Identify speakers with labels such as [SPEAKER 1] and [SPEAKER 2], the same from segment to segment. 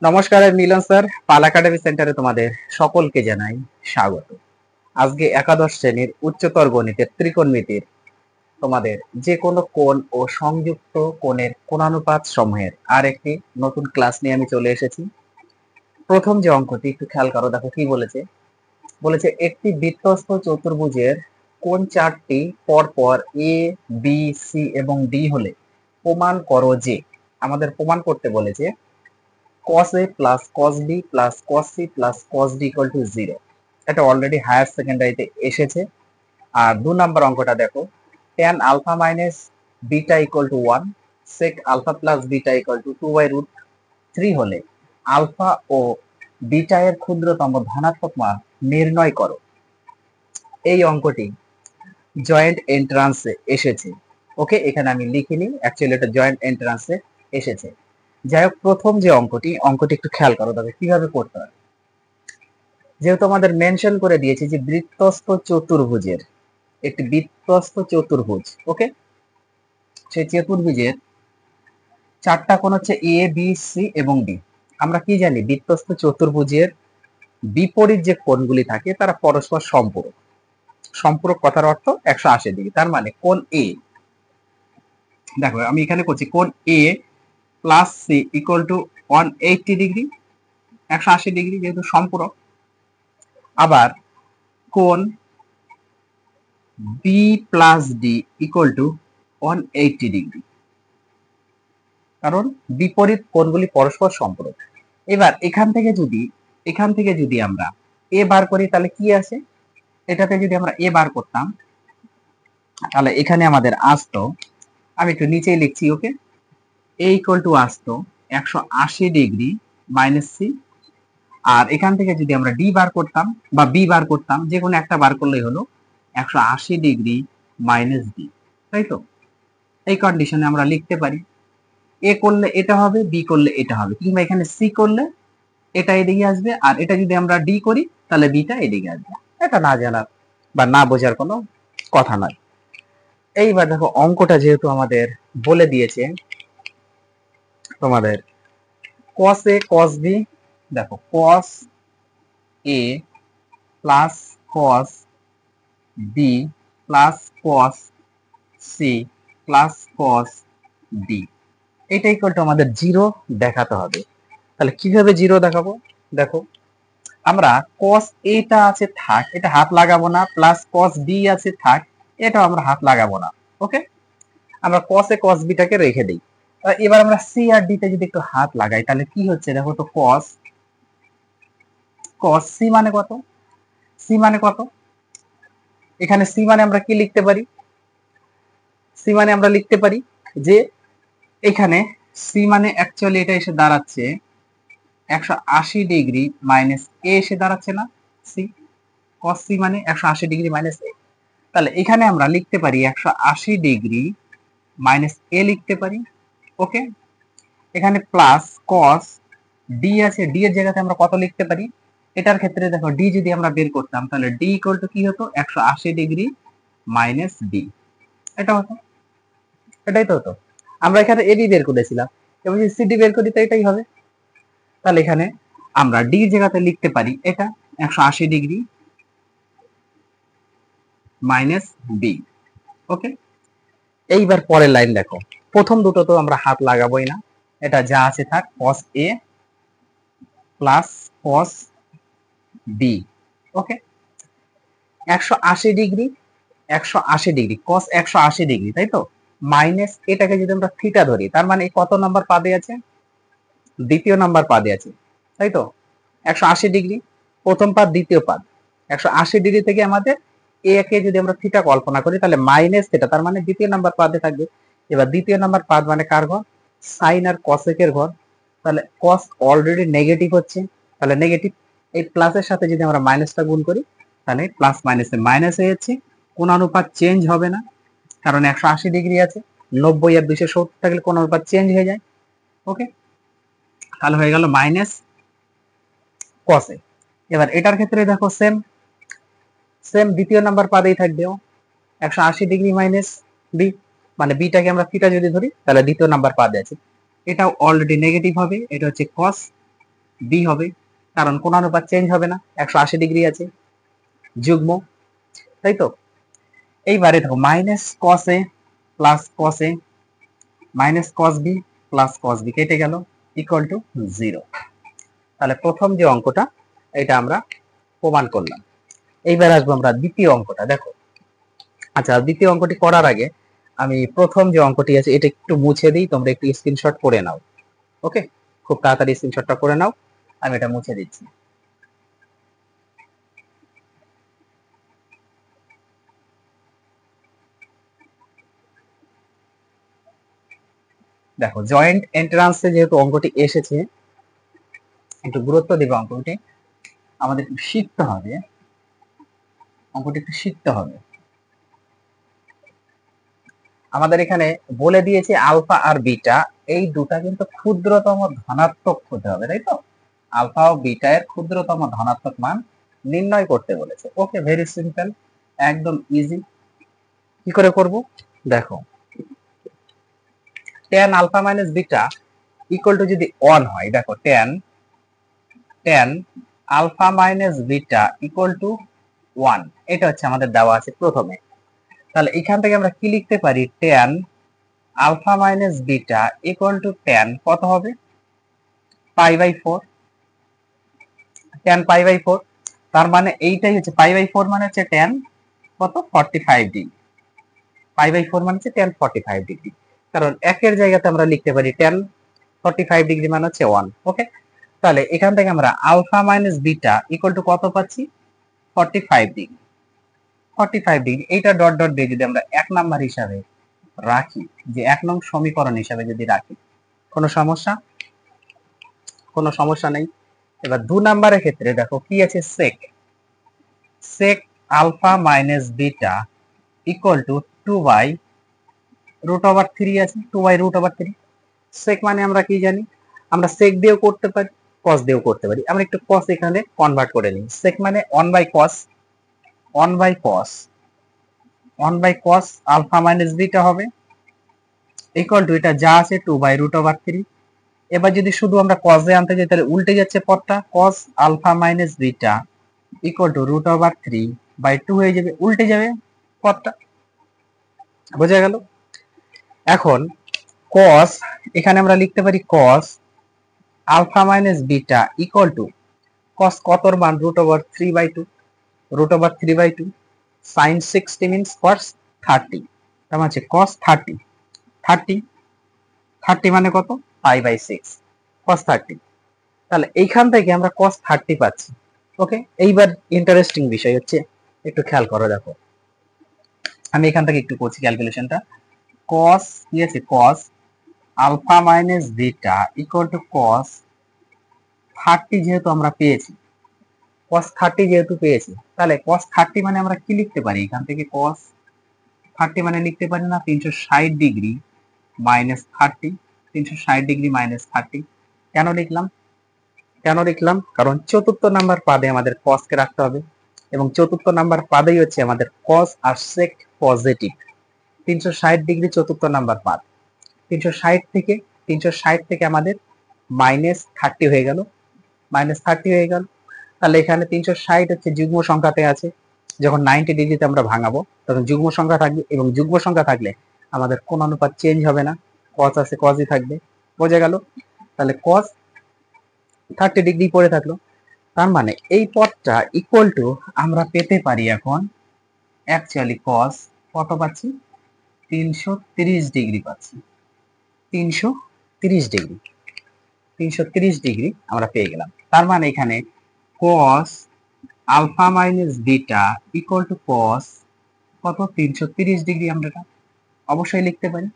[SPEAKER 1] নমস্কার, আমি মিলন স্যার। পাল একাডেমি সেন্টারে তোমাদের সকলকে জানাই স্বাগত। আজকে একাদশ শ্রেণীর উচ্চতর গণিতের ত্রিকোণমিতির তোমাদের যে কোনো কোণ ও সংযুক্ত কোণের কোণানুপাত সমূহের আর একটি নতুন ক্লাস নিয়ে আমি চলে এসেছি। প্রথম যে অঙ্কটি একটু খেয়াল করো, দেখো কি বলেছে। বলেছে একটি বৃত্তস্থ চতুর্ভুজের কোণ চারটি পরপর এ, বি, সি এবং ডি হলে প্রমাণ করো যে। আমাদের প্রমাণ করতে বলেছে cos a plus cos b plus cos c plus cos d equal to 0। এটা অলরেডি হায়ার সেকেন্ডারিতে এসেছে। আর 2 নাম্বার অঙ্কটা দেখো, tan alpha minus beta equal to 1 sec alpha plus beta equal to 2 by root 3 হলে আলফা ও beta এর ক্ষুদ্রতম ধনাত্মক মান নির্ণয় করো। এই অঙ্কটি জয়েন্ট এন্ট্রান্সে এসেছে। ওকে, এখানে আমি লিখিনি, অ্যাকচুয়ালি এটা জয়েন্ট এন্ট্রান্সে এসেছে। যাই হোক, প্রথম যে অঙ্কটি একটু খেয়াল করো, তবে কিভাবে করতে হয়। যেহেতু আমাদের মেনশন করে দিয়েছে যে বৃত্তস্থ চতুর্ভুজের একটি বৃত্তস্থ চতুর্ভুজ, ওকে, সেই চতুর্ভুজের চারটা কোণ হচ্ছে এ, বি, সি এবং ডি। আমরা কি জানি, বৃত্তস্থ চতুর্ভুজের বিপরীত যে কোণগুলি থাকে তারা পরস্পর সম্পূরক। সম্পূরক কথার অর্থ 180 ডিগ্রি। তার মানে কোণ এ, দেখো আমি এখানে করছি কোণ A plus C equal to 180 degree, 180 degree যেহেতু সম্পূরক। আবার কোণ B plus D equal to 180 degree, কারণ বিপরীত কোণগুলি পরস্পর সম্পূরক। এবার এখান থেকে যদি আমরা এ বার করি তাহলে কি আসে, এটাতে যদি আমরা এ বার করতাম তাহলে এখানে আমাদের আসতো, আমি একটু নিচেই লিখছি, ওকে, এ ইকুয়াল টু আসতো 180 ডিগ্রি মাইনাস সি। আর এখান থেকে যদি আমরা ডি বার করতাম বা বি বার করতাম, যে কোনো একটা বার করলেই হলো 180 ডিগ্রি মাইনাস ডি, তাই তো। এই কন্ডিশনে আমরা লিখতে পারি এ করলে এটা হবে, বি করলে এটা হবে, কিংবা এখানে সি করলে এটা এদিকে আসবে, আর এটা যদি আমরা ডি করি তাহলে বিটা এদিকে আসবে। এটা না জানার বা না বোঝার কোনো কথা নয়। এইবার দেখো, অঙ্কটা যেহেতু আমাদের বলে দিয়েছে তোমাদের cos a cos b, দেখো cos a plus cos b plus cos c plus cos d, এটা ইকুয়াল টু আমাদের 0 দেখাতে হবে। তাহলে কিভাবে 0 দেখাবো, দেখো আমরা cos a টা আছে থাক, এটা হাত লাগাবো না, প্লাস cos b আছে থাক, এটাও আমরা হাত লাগাবো না। ওকে, আমরা cos a cos b টাকে রেখে দিই। এবার আমরা c আর d তে যদি একটু হাত লাগাই তাহলে কি হচ্ছে, দেখো তো cos cos c মানে কত, c মানে কত, এখানে c মানে আমরা কি লিখতে পারি, c মানে আমরা লিখতে পারি যে এখানে c মানে অ্যাকচুয়ালি এটা এসে দাঁড়াচ্ছে 180 ডিগ্রি মাইনাস এ এসে দাঁড়াচ্ছে না, সি, cos c মানে 180 ডিগ্রি মাইনাস এ। তাহলে এখানে আমরা লিখতে পারি 180 ডিগ্রি মাইনাস এ লিখতে পারি। ওকে, এখানে প্লাস cos ডি আছে, ডি এর জায়গাতে আমরা কত লিখতে পারি, এটার ক্ষেত্রে দেখো ডি যদি আমরা বের করতাম তাহলে ডি ইকুয়াল টু কি হতো, 180 ডিগ্রি মাইনাস ডি, এটা হতো, এটাই তো হতো। আমরা এখানে এবি বের করেছিলাম, এবং যদি সিডি বের করি তো এটাই হবে। তাহলে এখানে আমরা ডি জায়গাতে লিখতে পারি এটা 180 ডিগ্রি মাইনাস বি। ওকে, এইবার পরের লাইন দেখো, প্রথম দুটো তো আমরা হাত লাগাবোই না, এটা যা আছে থাক, cos a plus cos b। Okay, 180 degree 180 degree cos 180 degree, তাই তো, মাইনাস এটাকে যদি আমরা থিটা ধরি, তার মানে কত নাম্বার পাদে আছে, দ্বিতীয় নাম্বার পাদে আছে, তাই তো। 180 ডিগ্রি প্রথম পাদ, দ্বিতীয় পাদ, 180 ডিগ্রি থেকে আমাদের এ কে যদি আমরা থিটা কল্পনা করি তাহলে মাইনাস থিটা, তার মানে দ্বিতীয় নাম্বার পাদে থাকবে। এবার দ্বিতীয় নাম্বার পাদ মানে কার ঘর, সাইন আর কসেকের ঘর। তাহলে কস অলরেডি নেগেটিভ হচ্ছে, তাহলে নেগেটিভ, এই প্লাসের সাথে যদি আমরা মাইনাসটা গুণ করি তাহলে প্লাস মাইনাসে মাইনাস হয়ে যাচ্ছে, কোন অনুপাত চেঞ্জ হবে না, কারণ 180 ডিগ্রি আছে, 90 আর 270 থাকলে কোন অনুপাত চেঞ্জ হয়ে যায়। ওকে, তাহলে হয়ে গেল মাইনাস কসে। এবার এটার ক্ষেত্রে দেখো সেম সেম দ্বিতীয় নাম্বার পাদেই থাকবে 180 ডিগ্রি মাইনাস বি, মানে বিটাকে আমরা থিটা যদি ধরি তাহলে দ্বিতীয় নাম্বার পাদে আছে, এটাও অলরেডি নেগেটিভ হবে, এটা হচ্ছে কস। বি হবে, কারণ কোন অনুপাত চেঞ্জ হবে না, 180 ডিগ্রি আছে, যুগ্ম, তাই তো। এইবারে দেখো minus cos A plus cos A minus cos B plus cos B কেটে গেল, ইকুয়াল টু 0। তাহলে প্রথম যে অঙ্কটা এটা আমরা প্রমাণ করলাম। এইবার আসবো আমরা দ্বিতীয় অঙ্কটা। দেখো, আচ্ছা, দ্বিতীয় অঙ্কটি করার আগে আমি প্রথম যে অঙ্কটি আছে এটা একটু মুছে দিই, তোমরা একটু স্ক্রিনশট করে নাও। ওকে, খুব তাড়াতাড়ি স্ক্রিনশটটা করে নাও, আমি এটা মুছে দিচ্ছি। দেখো, জয়েন্ট এন্ট্রান্সে যেহেতু অঙ্কটি এসেছে, একটু গুরুত্ব দিবে অঙ্কটি, আমাদের একটু শিখতে হবে, অঙ্কটি একটু শিখতে হবে। আমাদের এখানে বলে দিয়েছে আলফা আর বিটা এই দুটা কিন্তু ক্ষুদ্রতম ধনাত্মক হতে হবে, তাই তো। আলফা ও বিটা এর ক্ষুদ্রতম ধনাত্মক মান নির্ণয় করতে বলেছে। ওকে, ভেরি সিম্পল, একদম ইজি। কি করে করব? দেখো, tan alpha minus beta equal to যদি 1 হয়, দেখো tan alpha minus beta equal to 1, এটা হচ্ছে আমাদের দেওয়া আছে প্রথমে। তাহলে এখান থেকে আমরা কি লিখতে পারি? tan alpha minus beta equal to tan কত হবে? Pi by 4, tan pi by 4। তার মানে এইটাই হচ্ছে পাই বাই 4 মানে হচ্ছে tan কত? 45 ডিগ্রি। পাই বাই 4 মানে হচ্ছে tan 45 ডিগ্রি, কারণ একের জায়গাতে আমরা লিখতে পারি tan 45 ডিগ্রি মানে হচ্ছে 1। ওকে, তাহলে এখান থেকে আমরা alpha minus beta equal to কত পাচ্ছি? 45 ডিগ্রি। 45 ডিগ্রি এইটা ডট ডট দিয়ে যদি আমরা 1 নাম্বার হিসাবে রাখি, যে 1 নং সমীকরণ হিসাবে যদি রাখি, কোনো সমস্যা? কোনো সমস্যা নেই। এবার 2 নাম্বারের ক্ষেত্রে দেখো কি আছে? sec alpha minus beta equal to 2 by root over 3 আছে, 2 বাই রুট ওভার 3। sec মানে আমরা কি জানি? আমরা sec দিয়েও করতে পারি, cos দিয়েও করতে পারি। আমরা একটু cos এখানে কনভার্ট করে নিই। sec মানে 1 by cos, 1 by cos, 1 by cos alpha minus beta হবে ইকুয়াল টু এটা যা আছে 2 বাই রুট ওভার 3। এবার যদি শুধু আমরা cos এ আনতে যাই তাহলে উল্টে যাচ্ছে পদটা, cos alpha minus beta equal to root over 3 by 2 হয়ে যাবে, উল্টে যাবে পদটা। বোঝা গেল? এখন cos, এখানে আমরা লিখতে পারি cos alpha minus beta equal to cos কতর মান? Root over 3 by 2, root over 3 by 2 sin 60 means cos 30, তার মানে হচ্ছে cos 30, 30 মানে কত? Pi by 6, cos 30। তাহলে এইখান থেকে আমরা cos 30 পাচ্ছি। ওকে, এইবার ইন্টারেস্টিং বিষয় হচ্ছে, একটু খেয়াল করো। দেখো, আমি এখান থেকে একটু করছি ক্যালকুলেশনটা। cos কি আছে? cos alpha minus beta equal to cos 30 যেহেতু আমরা পেয়েছি, cos 30 যেহেতু পেয়েছি, তাহলে cos 30 মানে আমরা কি লিখতে পারি? এখান থেকে cos 30 মানে লিখতে পারি না 360 ডিগ্রি মাইনাস 30, 360 ডিগ্রি মাইনাস 30। কেন লিখলাম? কারণ চতুর্থ নাম্বার পাদে আমাদের cos কে রাখতে হবে, এবং চতুর্থ নাম্বার পাদেই হচ্ছে আমাদের cos আর sec পজিটিভ। 360 ডিগ্রি চতুর্থ নাম্বার পাদ, 360 থেকে আমাদের মাইনাস 30 হয়ে গেল, তাহলে এখানে 360 হচ্ছে যুগ্ম সংখ্যাতে আছে। যখন 90 ডিগ্রিতে আমরা ভাঙাবো তখন যুগ্ম সংখ্যা থাকবে, এবং যুগ্ম সংখ্যা থাকলে আমাদের কোন অনুপাত চেঞ্জ হবে না, cos আছে cosই থাকবে। বোঝা গেল? তাহলে cos 30 ডিগ্রি পড়ে থাকলো, তার মানে এই পদটা ইকুয়াল টু আমরা পেতে পারি এখন অ্যাকচুয়ালি cos কত পাচ্ছি? 330 ডিগ্রি পাচ্ছি, 330 ডিগ্রি, 330 ডিগ্রি আমরা পেয়ে গেলাম। তার মানে এখানে cos alpha minus beta equal to cos কত? 330 ডিগ্রি আমরা এটা অবশ্যই লিখতে পারি।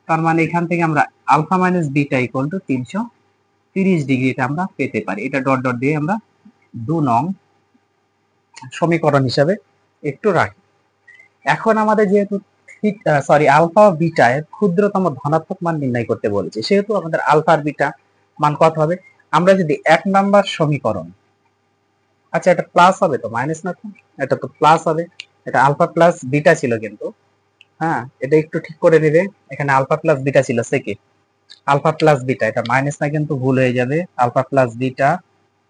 [SPEAKER 1] তার মানে এখান থেকে আমরা alpha minus beta equal to 330 degree এটা আমরা পেতে পারি। এটা ডট ডট দিয়ে আমরা 2 নং সমীকরণ হিসাবে একটু রাখি। এখন আমাদের যেহেতু আলফা ও বিটা এর ক্ষুদ্রতম ধনাত্মক মান নির্ণয় করতে বলেছে, সেহেতু আমাদের আলফা আর বিটা মান কত হবে? আমরা যদি 1 নাম্বার সমীকরণ, আচ্ছা এটা প্লাস হবে তো, মাইনাস না তো, এটা তো প্লাস হবে। এটা আলফা প্লাস বিটা ছিল কিন্তু, হ্যাঁ এটা একটু ঠিক করে নেবে, এখানে আলফা প্লাস বিটা ছিল সেকে, আলফা প্লাস বিটা, এটা মাইনাস না কিন্তু ভুল হয়ে যাবে, alpha plus beta,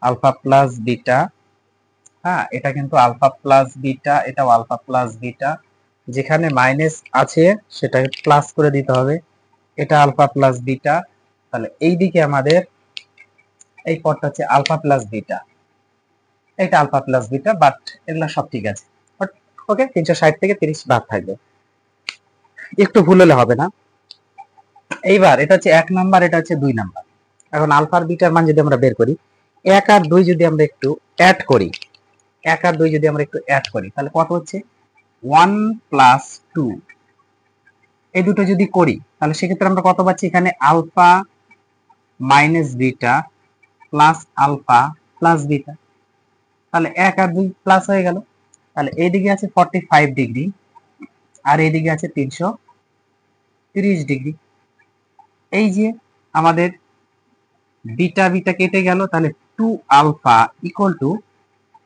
[SPEAKER 1] alpha plus beta, হ্যাঁ এটা কিন্তু আলফা প্লাস বিটা, এটাও আলফা প্লাস বিটা, যেখানে মাইনাস আছে সেটা প্লাস করে দিতে হবে, এটা আলফা প্লাস বিটা। তাহলে এইদিকে আমাদের এই পদটা হচ্ছে আলফা প্লাস বিটা, এটা আলফা প্লাস বিটা, বাট এগুলা সব ঠিক আছে। ওকে, 360 থেকে 30 বাদ থাকবে, একটু ভুল হলে হবে না। এইবার এটা হচ্ছে 1 নাম্বার, এটা হচ্ছে 2 নাম্বার। এখন আলফার বিটার মান যদি আমরা বের করি, 1 আর 2 যদি আমরা একটু অ্যাড করি, 1 আর 2 যদি আমরা একটু অ্যাড করি, তাহলে কত হচ্ছে 1 প্লাস 2। এই দুটো যদি করি তাহলে সেক্ষেত্রে আমরা কত পাচ্ছি, এখানে alpha minus beta plus alpha plus beta. তাহলে 1 আর 2 প্লাস হয়ে গেল। তাহলে এইদিকে আছে 45 ডিগ্রি আর এইদিকে আছে 330 ডিগ্রি। এই যে আমাদের বিটা বিটা কেটে গেল, তাহলে 2 আলফা ইকুয়াল টু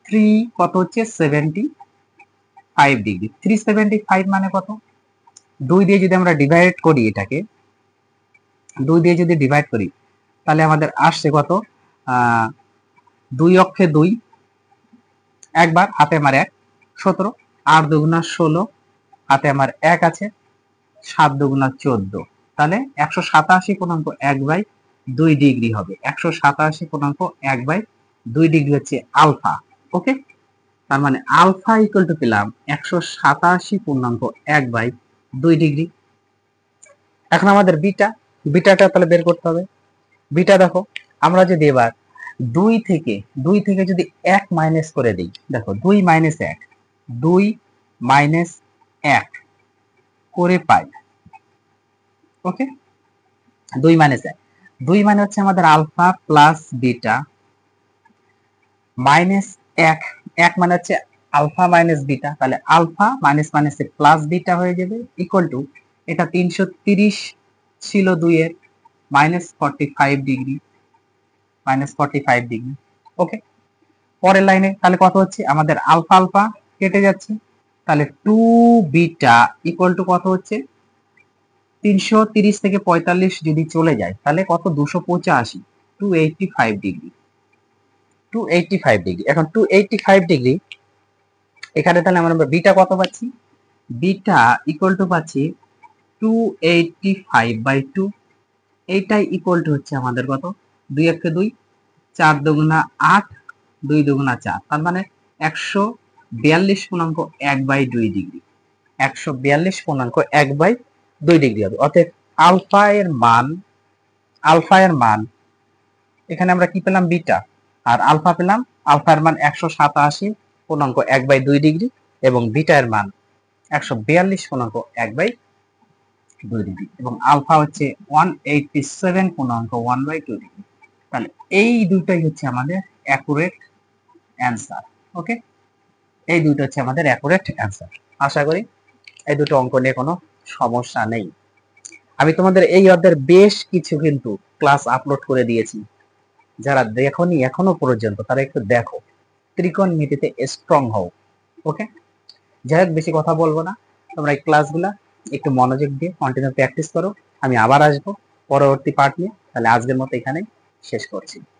[SPEAKER 1] 3 কত হচ্ছে 75 ডিগ্রি। 375 মানে কত, 2 দিয়ে যদি আমরা ডিভাইড করি, এটাকে 2 দিয়ে যদি ডিভাইড করি তাহলে আমাদের আসছে কত, 2 অক্ষে 2, একবার হাতে আমার 1, 17, 8 দুগুণা 16, হাতে আমার 1 আছে, 7 দুগুণা 14, তাহলে 187.1/2 ডিগ্রি হবে। 187.1/2 ডিগ্রি হচ্ছে আলফা। ওকে, তার মানে আলফা ইকুয়াল টু পেলাম 187.1/2 ডিগ্রি। এখন আমাদের বিটা, বিটাটা তাহলে বের করতে হবে। বিটা দেখো, আমরা যদি এবার 2 থেকে যদি 1 মাইনাস করে দিই, দেখো 2 মাইনাস 1, 2 মাইনাস 1 করে পাই। ওকে, 2 মাইনাস 1, 2 মানে হচ্ছে আমাদের আলফা প্লাস বিটা, মাইনাস 1, 1 মানে হচ্ছে আলফা মাইনাস বিটা, তাহলে আলফা মাইনাস মাইনাসে প্লাস বিটা হয়ে যাবে, ইকুয়াল টু এটা 330 ছিল 2 এর, মাইনাস 45 ডিগ্রি, মাইনাস 45 ডিগ্রি। ওকে, পরের লাইনে তাহলে কত হচ্ছে আমাদের আলফা আলফা কেটে যাচ্ছে, তাহলে 2 বিটা ইকুয়াল টু কত হচ্ছে 330 থেকে 45 যদি চলে যায় তাহলে কত 285, 285 ডিগ্রি, 285 ডিগ্রি। এখন 285 ডিগ্রি এখানে তাহলে আমরা বিটা কত পাচ্ছি, বিটা ইকুয়াল টু পাচ্ছি 285/2, এইটাই ইকুয়াল টু হচ্ছে আমাদের কত, 2 একে 2, 4 দুগুণা 8, 2 দুগুণা 4, তার মানে 142.1/2 ডিগ্রি, 142.1/2 ডিগ্রি হবে। অতএব আলফা এর মান, আলফা এর মান এখানে আমরা কি পেলাম, বিটা, আর আলফা পেলাম, আলফার মান 187.1/2 ডিগ্রি এবং বিটা এর মান 142.1/2 ডিগ্রি এবং আলফা হচ্ছে 187.1/2 ডিগ্রি। তাহলে এই দুটোই হচ্ছে আমাদের অ্যাকুরেট অ্যান্সার। ওকে, এই দুটো হচ্ছে আমাদের অ্যাকুরেট অ্যান্সার। আশা করি এই দুটো অঙ্ক নিয়ে কোনো সমস্যা নেই। আমি তোমাদের এই অধ্যায়ের বেশ কিছু কিন্তু ক্লাস আপলোড করে দিয়েছি, যারা দেখোনি এখনো পর্যন্ত তারা একটু দেখো, ত্রিকোণমিতিতে স্ট্রং হও। ওকে, যাই হোক বেশি কথা বলবো না, তোমরা এই ক্লাসগুলা একটু মনোযোগ দিয়ে কন্টিনিউ প্র্যাকটিস করো। আমি আবার আসবো পরবর্তী পার্ট নিয়ে। তাহলে আজকের মতো এখানেই শেষ করছি।